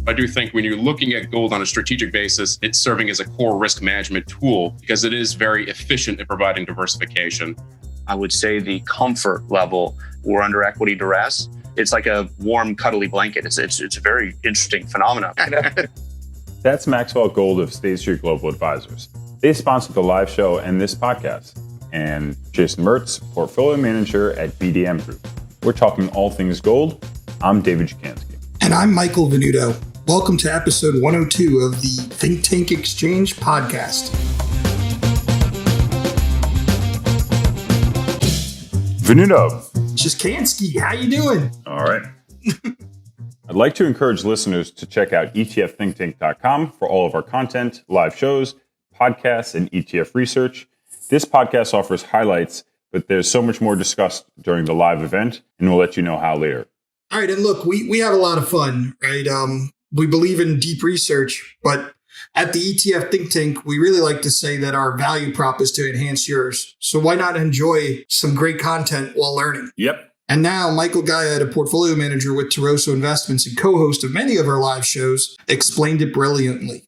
I do think when you're looking at gold on a strategic basis, it's serving as a core risk management tool because it is very efficient at providing diversification. I would say the comfort level, we're under equity duress. It's like a warm, cuddly blanket. It's a very interesting phenomenon. That's Maxwell Gold of State Street Global Advisors. They sponsor the live show and this podcast. And Jason Mertz, portfolio manager at BDM Group. We're talking all things gold. I'm David Jukansky. And I'm Michael Venuto. Welcome to episode 102 of the Think Tank Exchange podcast. Venuto. Jukansky, how you doing? All right. I'd like to encourage listeners to check out ETFthinktank.com for all of our content, live shows, podcasts, and ETF research. This podcast offers highlights, but there's so much more discussed during the live event, and we'll let you know how later. All right, and look, we have a lot of fun, right? We believe in deep research, but at the ETF Think Tank, we really like to say that our value prop is to enhance yours. So why not enjoy some great content while learning? Yep. And now, Michael Guyette, a portfolio manager with Taroso Investments and co-host of many of our live shows, explained it brilliantly.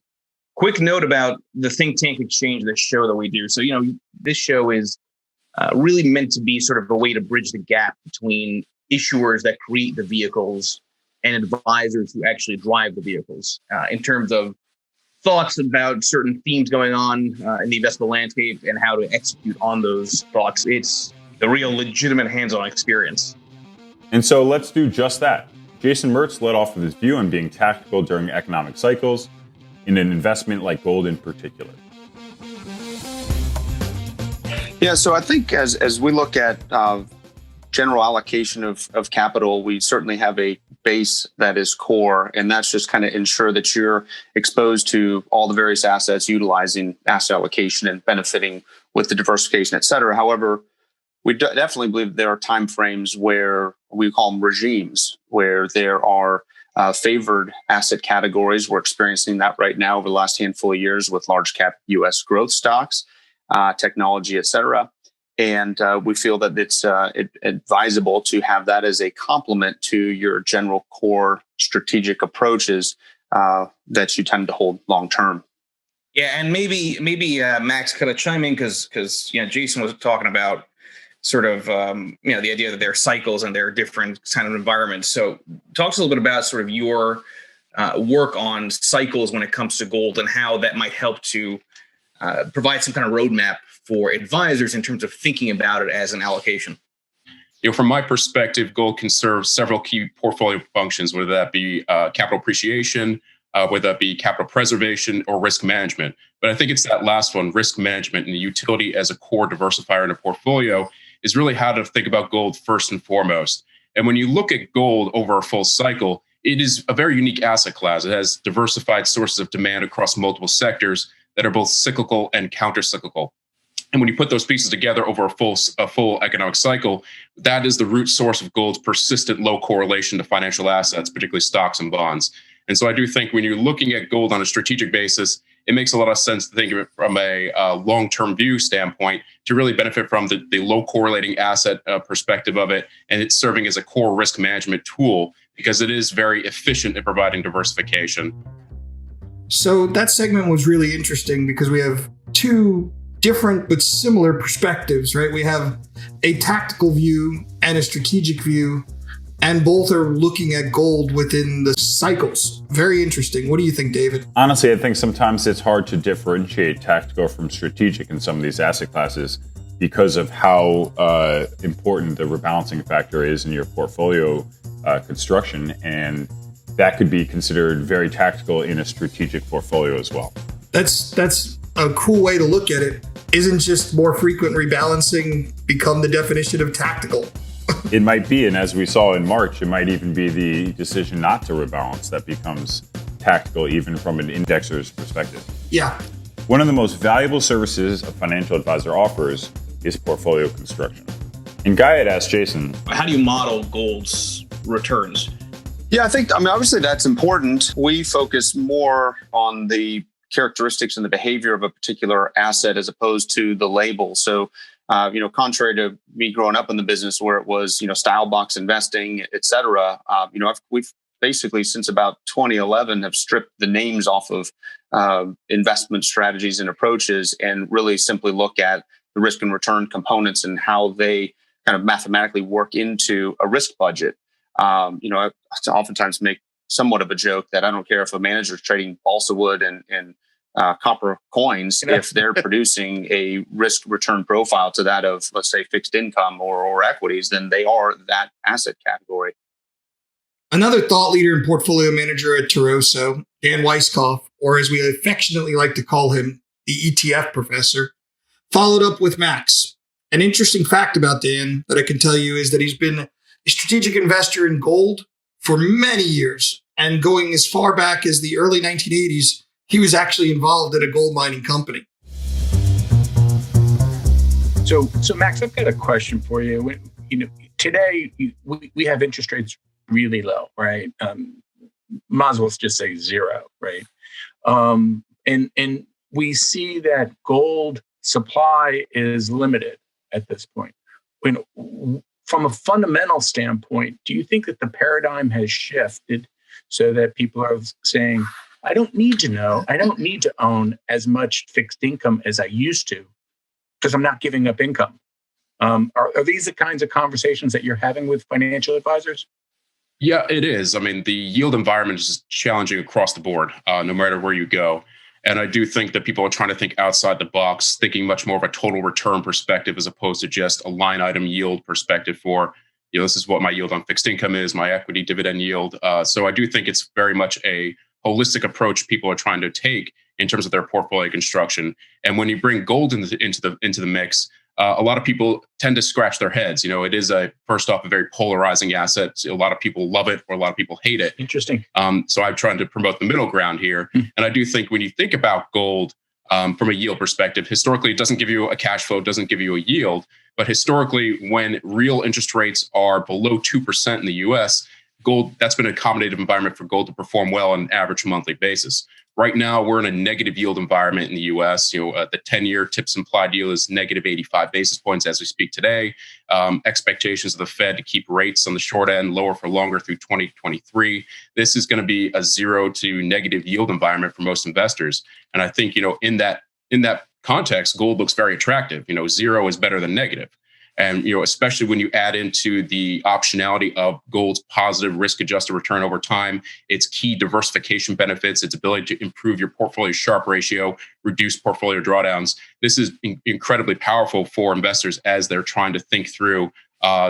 Quick note about the Think Tank Exchange, the show that we do. So, this show is really meant to be sort of a way to bridge the gap between issuers that create the vehicles and advisors who actually drive the vehicles in terms of thoughts about certain themes going on in the investment landscape and how to execute on those thoughts. It's the real legitimate hands-on experience. And so let's do just that. Jason Mertz led off with his view on being tactical during economic cycles in an investment like gold in particular. Yeah, so I think as we look at general allocation of capital, we certainly have a base that is core, and that's just kind of ensure that you're exposed to all the various assets, utilizing asset allocation and benefiting with the diversification, et cetera. However, we definitely believe there are time frames where we call them regimes, where there are favored asset categories. We're experiencing that right now over the last handful of years with large cap U.S. growth stocks, technology, et cetera. And we feel that it's advisable to have that as a complement to your general core strategic approaches that you tend to hold long term. Yeah, and maybe Max could chime in because Jason was talking about sort of the idea that there are cycles and there are different kind of environments. So talk to us a little bit about sort of your work on cycles when it comes to gold and how that might help to provide some kind of roadmap for advisors in terms of thinking about it as an allocation. From my perspective, gold can serve several key portfolio functions, whether that be capital appreciation, whether that be capital preservation or risk management. But I think it's that last one, risk management, and the utility as a core diversifier in a portfolio is really how to think about gold first and foremost. And when you look at gold over a full cycle, it is a very unique asset class. It has diversified sources of demand across multiple sectors that are both cyclical and counter-cyclical. And when you put those pieces together over a full economic cycle, that is the root source of gold's persistent low correlation to financial assets, particularly stocks and bonds. And so I do think when you're looking at gold on a strategic basis, it makes a lot of sense to think of it from a long-term view standpoint to really benefit from the low correlating asset perspective of it. And it's serving as a core risk management tool because it is very efficient at providing diversification. So that segment was really interesting because we have two different but similar perspectives, right? We have a tactical view and a strategic view, and both are looking at gold within the cycles. Very interesting. What do you think, David? Honestly, I think sometimes it's hard to differentiate tactical from strategic in some of these asset classes because of how important the rebalancing factor is in your portfolio construction, and that could be considered very tactical in a strategic portfolio as well. That's a cool way to look at it. Isn't just more frequent rebalancing become the definition of tactical? It might be, and as we saw in March, it might even be the decision not to rebalance that becomes tactical, even from an indexer's perspective. Yeah. One of the most valuable services a financial advisor offers is portfolio construction. And Guy had asked Jason, how do you model gold's returns? Yeah, obviously that's important. We focus more on the characteristics and the behavior of a particular asset as opposed to the label. So, contrary to me growing up in the business where it was, style box investing, et cetera, we've basically since about 2011 have stripped the names off of investment strategies and approaches and really simply look at the risk and return components and how they kind of mathematically work into a risk budget. I oftentimes make somewhat of a joke that I don't care if a manager is trading balsa wood and copper coins, if they're producing a risk return profile to that of, let's say, fixed income or equities, then they are that asset category. Another thought leader and portfolio manager at Taroso, Dan Weisskopf, or as we affectionately like to call him, the ETF professor, followed up with Max. An interesting fact about Dan that I can tell you is that he's been a strategic investor in gold for many years. And going as far back as the early 1980s, he was actually involved in a gold mining company. So Max, I've got a question for you. Today we have interest rates really low, right? Might as well just say zero, right? And we see that gold supply is limited at this point. From a fundamental standpoint, do you think that the paradigm has shifted so that people are saying, I don't need to own as much fixed income as I used to because I'm not giving up income? Are these the kinds of conversations that you're having with financial advisors? Yeah, it is. I mean, the yield environment is challenging across the board, no matter where you go. And I do think that people are trying to think outside the box, thinking much more of a total return perspective as opposed to just a line item yield perspective for, this is what my yield on fixed income is, my equity dividend yield. So I do think it's very much a holistic approach people are trying to take in terms of their portfolio construction. And when you bring gold into the mix, a lot of people tend to scratch their heads. It is first off, a very polarizing asset. A lot of people love it or a lot of people hate it. Interesting. So I'm trying to promote the middle ground here. And I do think when you think about gold from a yield perspective, historically, it doesn't give you a cash flow, doesn't give you a yield. But historically, when real interest rates are below 2% in the US, gold, that's been an accommodative environment for gold to perform well on an average monthly basis. Right now, we're in a negative yield environment in the U.S. The 10-year TIPS implied yield is negative 85 basis points as we speak today. Expectations of the Fed to keep rates on the short end lower for longer through 2023. This is going to be a 0 to negative yield environment for most investors. And I think, in that context, gold looks very attractive. 0 is better than negative. And, especially when you add into the optionality of gold's positive risk-adjusted return over time, its key diversification benefits, its ability to improve your portfolio Sharpe ratio, reduce portfolio drawdowns. This is incredibly powerful for investors as they're trying to think through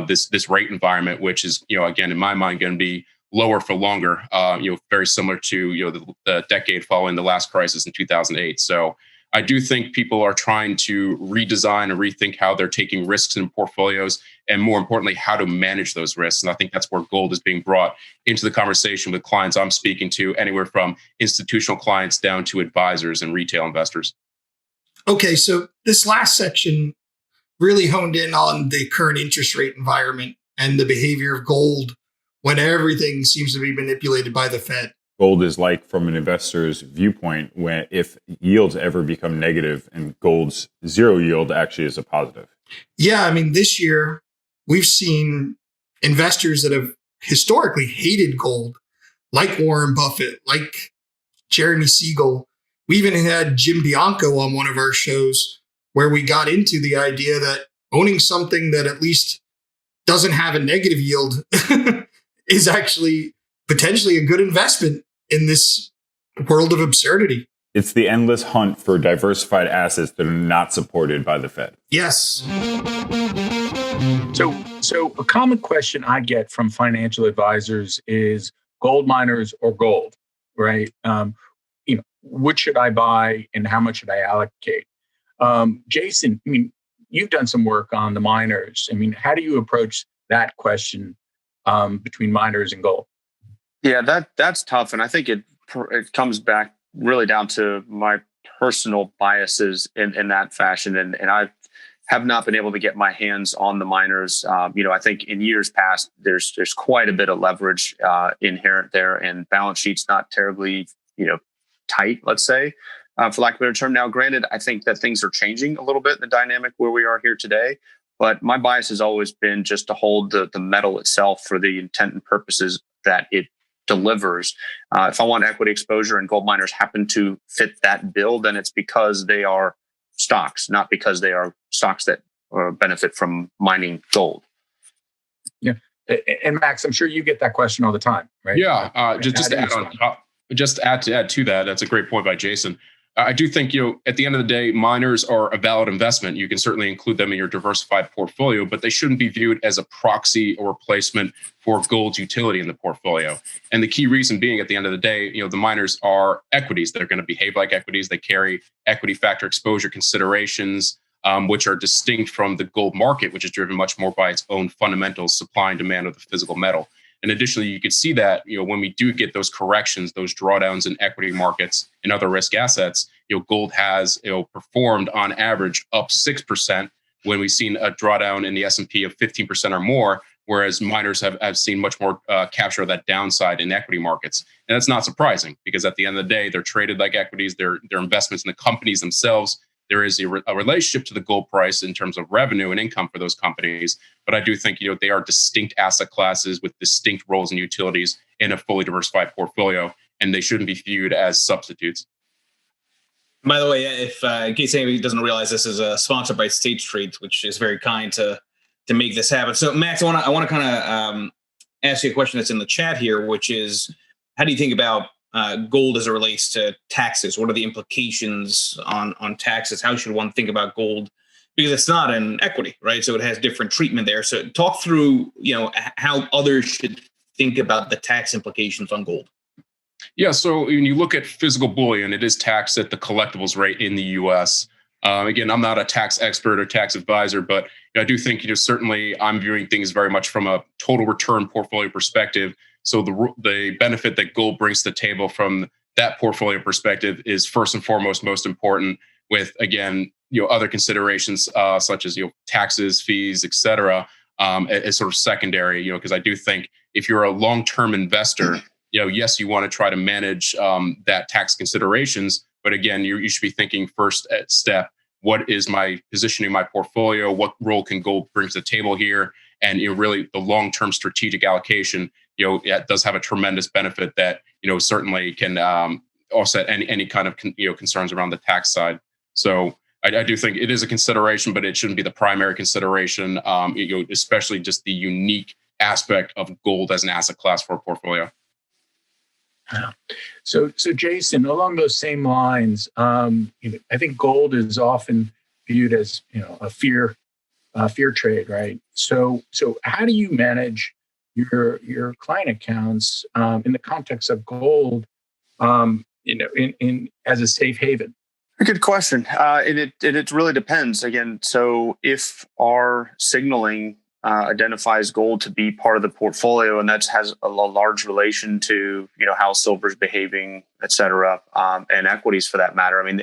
this rate environment, which is, again, in my mind, going to be lower for longer, very similar to, the decade following the last crisis in 2008. So I do think people are trying to redesign and rethink how they're taking risks in portfolios, and more importantly, how to manage those risks. And I think that's where gold is being brought into the conversation with clients I'm speaking to, anywhere from institutional clients down to advisors and retail investors. Okay, so this last section really honed in on the current interest rate environment and the behavior of gold when everything seems to be manipulated by the Fed. Gold is like, from an investor's viewpoint, when if yields ever become negative and gold's zero yield actually is a positive. Yeah, I mean, this year we've seen investors that have historically hated gold, like Warren Buffett, like Jeremy Siegel. We even had Jim Bianco on one of our shows where we got into the idea that owning something that at least doesn't have a negative yield is actually potentially a good investment in this world of absurdity. It's the endless hunt for diversified assets that are not supported by the Fed. Yes. So a common question I get from financial advisors is gold miners or gold, right? What should I buy and how much should I allocate? Jason, you've done some work on the miners. How do you approach that question between miners and gold? Yeah, that's tough. And I think it comes back really down to my personal biases in that fashion. And I have not been able to get my hands on the miners. I think in years past, there's quite a bit of leverage inherent there, and balance sheets not terribly, tight, let's say, for lack of a better term. Now, granted, I think that things are changing a little bit in the dynamic where we are here today. But my bias has always been just to hold the metal itself for the intent and purposes that it delivers. If I want equity exposure and gold miners happen to fit that bill, then it's because they are stocks, not because they are stocks that benefit from mining gold. Yeah. And Max, I'm sure you get that question all the time, right? Yeah. Just to add on top, just add to that. That's a great point by Jason. I do think, at the end of the day, miners are a valid investment. You can certainly include them in your diversified portfolio, but they shouldn't be viewed as a proxy or replacement for gold's utility in the portfolio. And the key reason being, at the end of the day, the miners are equities. They're going to behave like equities. They carry equity factor exposure considerations, which are distinct from the gold market, which is driven much more by its own fundamentals, supply and demand of the physical metal. And additionally, you could see that, when we do get those corrections, those drawdowns in equity markets and other risk assets, gold has, performed on average up 6% when we've seen a drawdown in the S&P of 15% or more, whereas miners have seen much more capture of that downside in equity markets. And that's not surprising because at the end of the day, they're traded like equities. They're investments in the companies themselves. There is a relationship to the gold price in terms of revenue and income for those companies. But I do think, they are distinct asset classes with distinct roles and utilities in a fully diversified portfolio, and they shouldn't be viewed as substitutes. By the way, if in case anybody doesn't realize, this is sponsored by State Street, which is very kind to make this happen. So, Max, I want to kind of ask you a question that's in the chat here, which is, how do you think about gold as it relates to taxes? What are the implications on taxes? How should one think about gold? Because it's not an equity, right? So it has different treatment there. So talk through, how others should think about the tax implications on gold. Yeah, so when you look at physical bullion, it is taxed at the collectibles rate in the U.S. Again, I'm not a tax expert or tax advisor, but I do think, certainly I'm viewing things very much from a total return portfolio perspective. So the benefit that gold brings to the table from that portfolio perspective is first and foremost most important, with, again, other considerations such as taxes, fees, et cetera, as sort of secondary. Because I do think if you're a long-term investor, yes, you want to try to manage that tax considerations, but again, you should be thinking first step: what is my positioning, my portfolio? What role can gold bring to the table here? And really, the long-term strategic allocation, it does have a tremendous benefit that certainly can offset any kind of concerns around the tax side. So I do think it is a consideration, but it shouldn't be the primary consideration. Especially just the unique aspect of gold as an asset class for a portfolio. So Jason, along those same lines, I think gold is often viewed as a fear trade, right? So how do you manage your client accounts in the context of gold, in as a safe haven? A good question. It really depends. Again, so if our signaling identifies gold to be part of the portfolio, and that has a large relation to how silver's behaving, et cetera, and equities for that matter. I mean,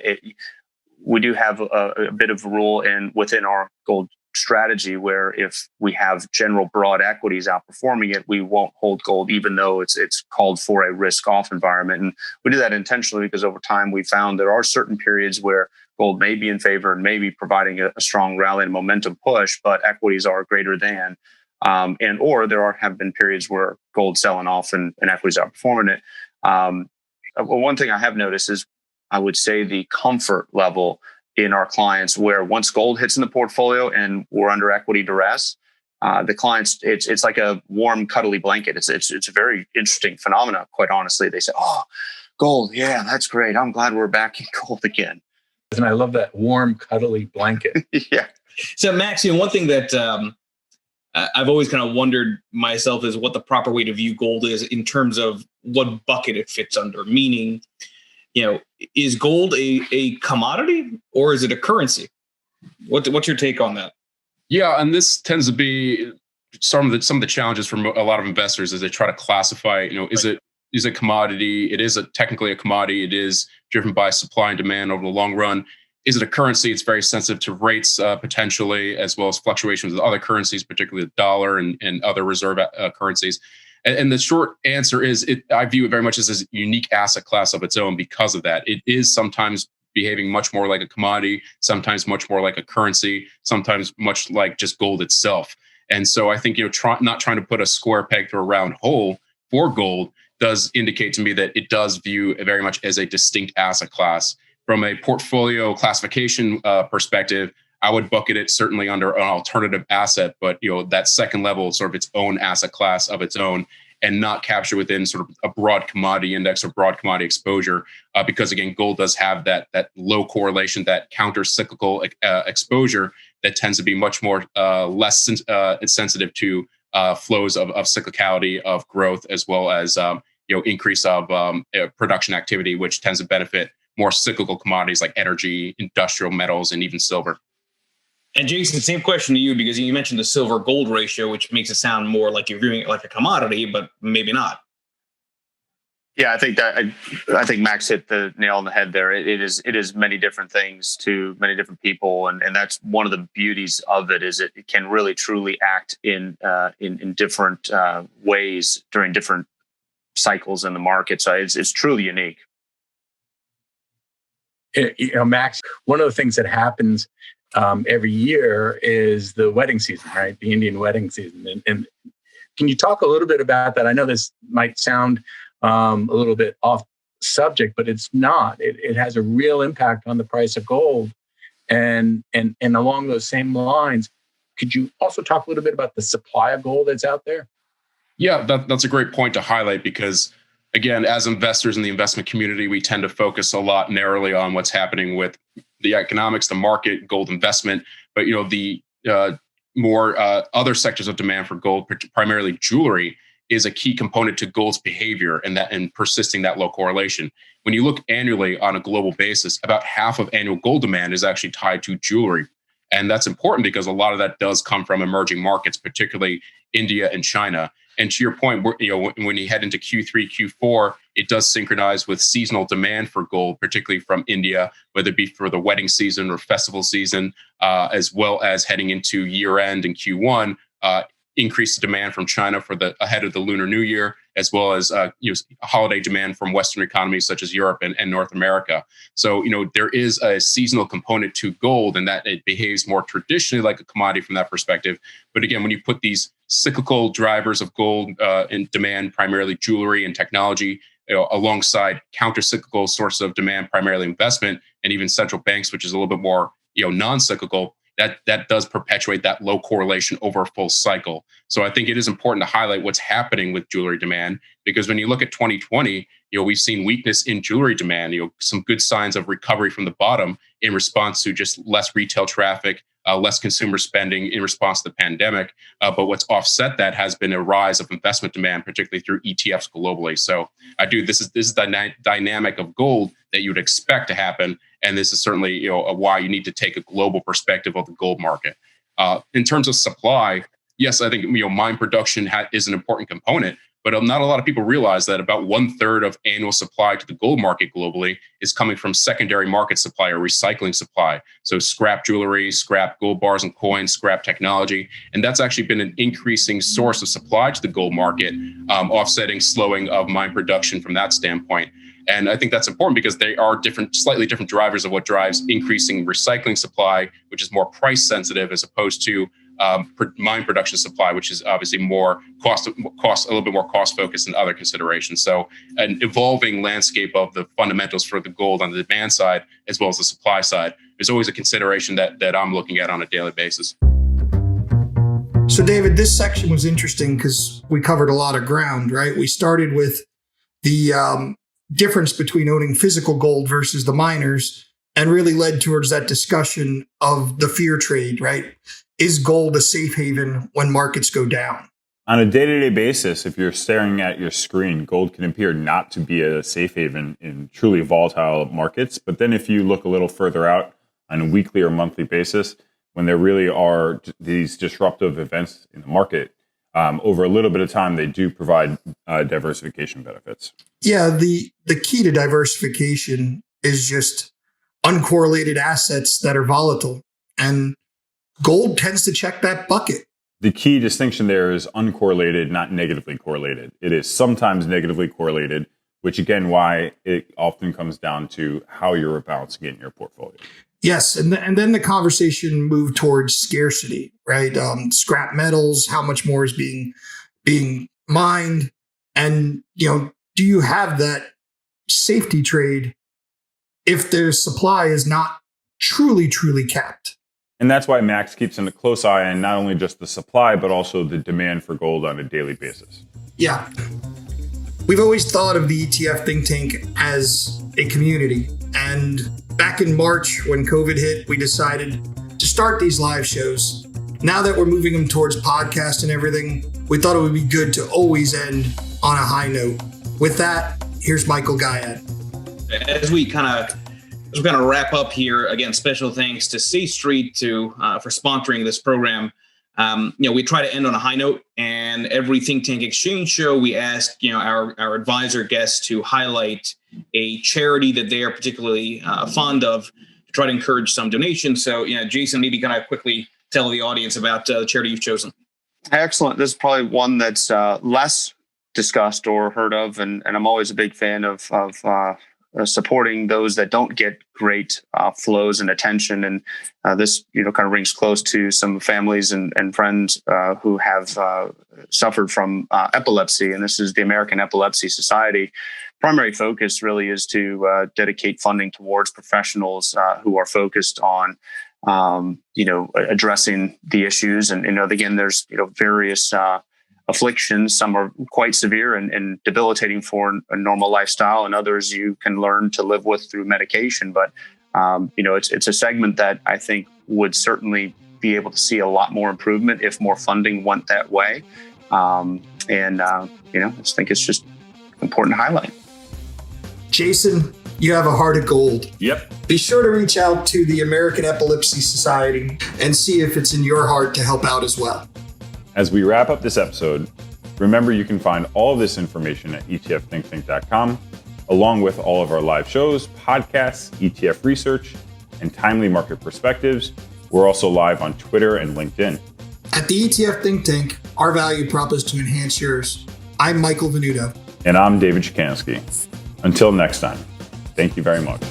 we do have a bit of a rule within our gold strategy where if we have general broad equities outperforming it, we won't hold gold, even though it's called for a risk-off environment. And we do that intentionally because over time we found there are certain periods where gold may be in favor and may be providing a strong rally and momentum push, but equities are greater than, or there have been periods where gold's selling off and equities are outperforming it. One thing I have noticed is, I would say, the comfort level in our clients, where once gold hits in the portfolio and we're under equity duress, the clients, it's like a warm, cuddly blanket. It's a very interesting phenomenon, quite honestly. They say, "Oh, gold, yeah, that's great. I'm glad we're back in gold again." And I love that warm, cuddly blanket. Yeah. So, Max, one thing that I've always kind of wondered myself is what the proper way to view gold is in terms of what bucket it fits under. Meaning, is gold a commodity or is it a currency? What's your take on that? Yeah, and this tends to be some of the challenges for a lot of investors as they try to classify. Is it commodity? It is technically a commodity. It is driven by supply and demand over the long run. Is it a currency? It's very sensitive to rates potentially, as well as fluctuations with other currencies, particularly the dollar and other reserve currencies. And the short answer is, I view it very much as a unique asset class of its own because of that. It is sometimes behaving much more like a commodity, sometimes much more like a currency, sometimes much like just gold itself. And so I think, not trying to put a square peg through a round hole for gold, does indicate to me that it does view it very much as a distinct asset class. From a portfolio classification perspective, I would bucket it certainly under an alternative asset, but that second level is sort of its own asset class of its own, and not captured within sort of a broad commodity index or broad commodity exposure, because again, gold does have that low correlation, that counter-cyclical exposure that tends to be much more less sensitive to flows of cyclicality, of growth, as well as increase of production activity, which tends to benefit more cyclical commodities like energy, industrial metals, and even silver. And Jason, same question to you, because you mentioned the silver gold ratio, which makes it sound more like you're viewing it like a commodity, but maybe not. Yeah, I think Max hit the nail on the head there. It is many different things to many different people, and that's one of the beauties of it, is it can really truly act in different ways during different cycles in the market. So it's truly unique. Max, one of the things that happens every year is the wedding season, right? The Indian wedding season. And can you talk a little bit about that? I know this might sound a little bit off subject, but it's not. It has a real impact on the price of gold. And along those same lines, could you also talk a little bit about the supply of gold that's out there? Yeah, that's a great point to highlight, because again, as investors in the investment community, we tend to focus a lot narrowly on what's happening with the economics, the market, gold investment. But the more other sectors of demand for gold, primarily jewelry, is a key component to gold's behavior and persisting that low correlation. When you look annually on a global basis, about half of annual gold demand is actually tied to jewelry. And that's important because a lot of that does come from emerging markets, particularly India and China. And to your point, when you head into Q3, Q4, it does synchronize with seasonal demand for gold, particularly from India, whether it be for the wedding season or festival season, as well as heading into year end in Q1, increased demand from China for ahead of the Lunar New Year, as well as holiday demand from Western economies such as Europe and North America. So there is a seasonal component to gold, and that it behaves more traditionally like a commodity from that perspective. But again, when you put these cyclical drivers of gold in demand, primarily jewelry and technology, alongside counter-cyclical sources of demand, primarily investment, and even central banks, which is a little bit more non-cyclical, that does perpetuate that low correlation over a full cycle. So I think it is important to highlight what's happening with jewelry demand, because when you look at 2020, we've seen weakness in jewelry demand, some good signs of recovery from the bottom in response to just less retail traffic, less consumer spending in response to the pandemic. But what's offset that has been a rise of investment demand, particularly through ETFs globally. So this is the dynamic of gold that you would expect to happen. And this is certainly why you need to take a global perspective of the gold market. In terms of supply, yes, I think mine production is an important component, but not a lot of people realize that about 1/3 of annual supply to the gold market globally is coming from secondary market supply or recycling supply. So scrap jewelry, scrap gold bars and coins, scrap technology. And that's actually been an increasing source of supply to the gold market, offsetting slowing of mine production from that standpoint. And I think that's important because they are slightly different drivers of what drives increasing recycling supply, which is more price sensitive, as opposed to mine production supply, which is obviously more cost, a little bit more cost focused and other considerations. So an evolving landscape of the fundamentals for the gold on the demand side, as well as the supply side, is always a consideration that I'm looking at on a daily basis. So David, this section was interesting because we covered a lot of ground, right? We started with the difference between owning physical gold versus the miners, and really led towards that discussion of the fear trade, right? Is gold a safe haven when markets go down? On a day-to-day basis, if you're staring at your screen, gold can appear not to be a safe haven in truly volatile markets. But then if you look a little further out on a weekly or monthly basis, when there really are these disruptive events in the market, over a little bit of time, they do provide diversification benefits. Yeah, the key to diversification is just uncorrelated assets that are volatile. And gold tends to check that bucket. The key distinction there is uncorrelated, not negatively correlated. It is sometimes negatively correlated, which again, why it often comes down to how you're rebalancing it in your portfolio. Yes, and then the conversation moved towards scarcity, right? Scrap metals, how much more is being mined, and do you have that safety trade if their supply is not truly capped? And that's why Max keeps a close eye on not only just the supply, but also the demand for gold on a daily basis. Yeah. We've always thought of the ETF think tank as a community. And back in March, when COVID hit, we decided to start these live shows. Now that we're moving them towards podcast and everything, we thought it would be good to always end on a high note. With that, here's Michael Guyad. As we kind of wrap up here, again, special thanks to C Street for sponsoring this program. We try to end on a high note, and every Think Tank Exchange show, we ask, our advisor guests to highlight a charity that they are particularly fond of to try to encourage some donations. So, Jason, maybe kind of quickly tell the audience about the charity you've chosen. Excellent. This is probably one that's less discussed or heard of, and I'm always a big fan of supporting those that don't get great flows and attention. And this, kind of rings close to some families and friends who have suffered from epilepsy. And this is the American Epilepsy Society. Primary focus really is to dedicate funding towards professionals who are focused on, addressing the issues. And, again, there's, various afflictions. Some are quite severe and debilitating for a normal lifestyle, and others you can learn to live with through medication. But, it's a segment that I think would certainly be able to see a lot more improvement if more funding went that way. I just think it's just important to highlight. Jason, you have a heart of gold. Yep. Be sure to reach out to the American Epilepsy Society and see if it's in your heart to help out as well. As we wrap up this episode, remember you can find all of this information at etfthinktank.com, along with all of our live shows, podcasts, ETF research, and timely market perspectives. We're also live on Twitter and LinkedIn. At the ETF Think Tank, our value prop is to enhance yours. I'm Michael Venuto. And I'm David Chikansky. Until next time, thank you very much.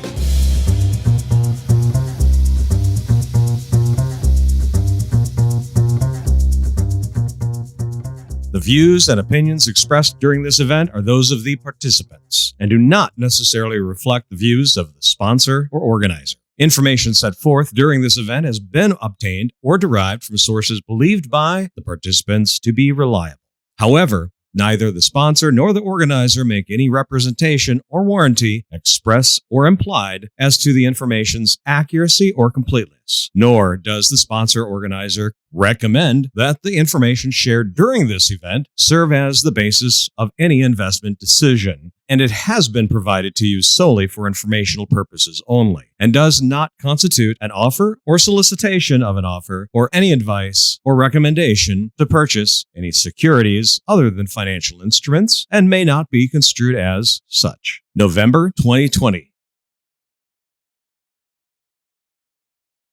The views and opinions expressed during this event are those of the participants and do not necessarily reflect the views of the sponsor or organizer. Information set forth during this event has been obtained or derived from sources believed by the participants to be reliable. However, neither the sponsor nor the organizer make any representation or warranty, express or implied, as to the information's accuracy or completeness, nor does the sponsor or organizer recommend that the information shared during this event serve as the basis of any investment decision, and it has been provided to you solely for informational purposes only, and does not constitute an offer or solicitation of an offer or any advice or recommendation to purchase any securities other than financial instruments, and may not be construed as such. November 2020.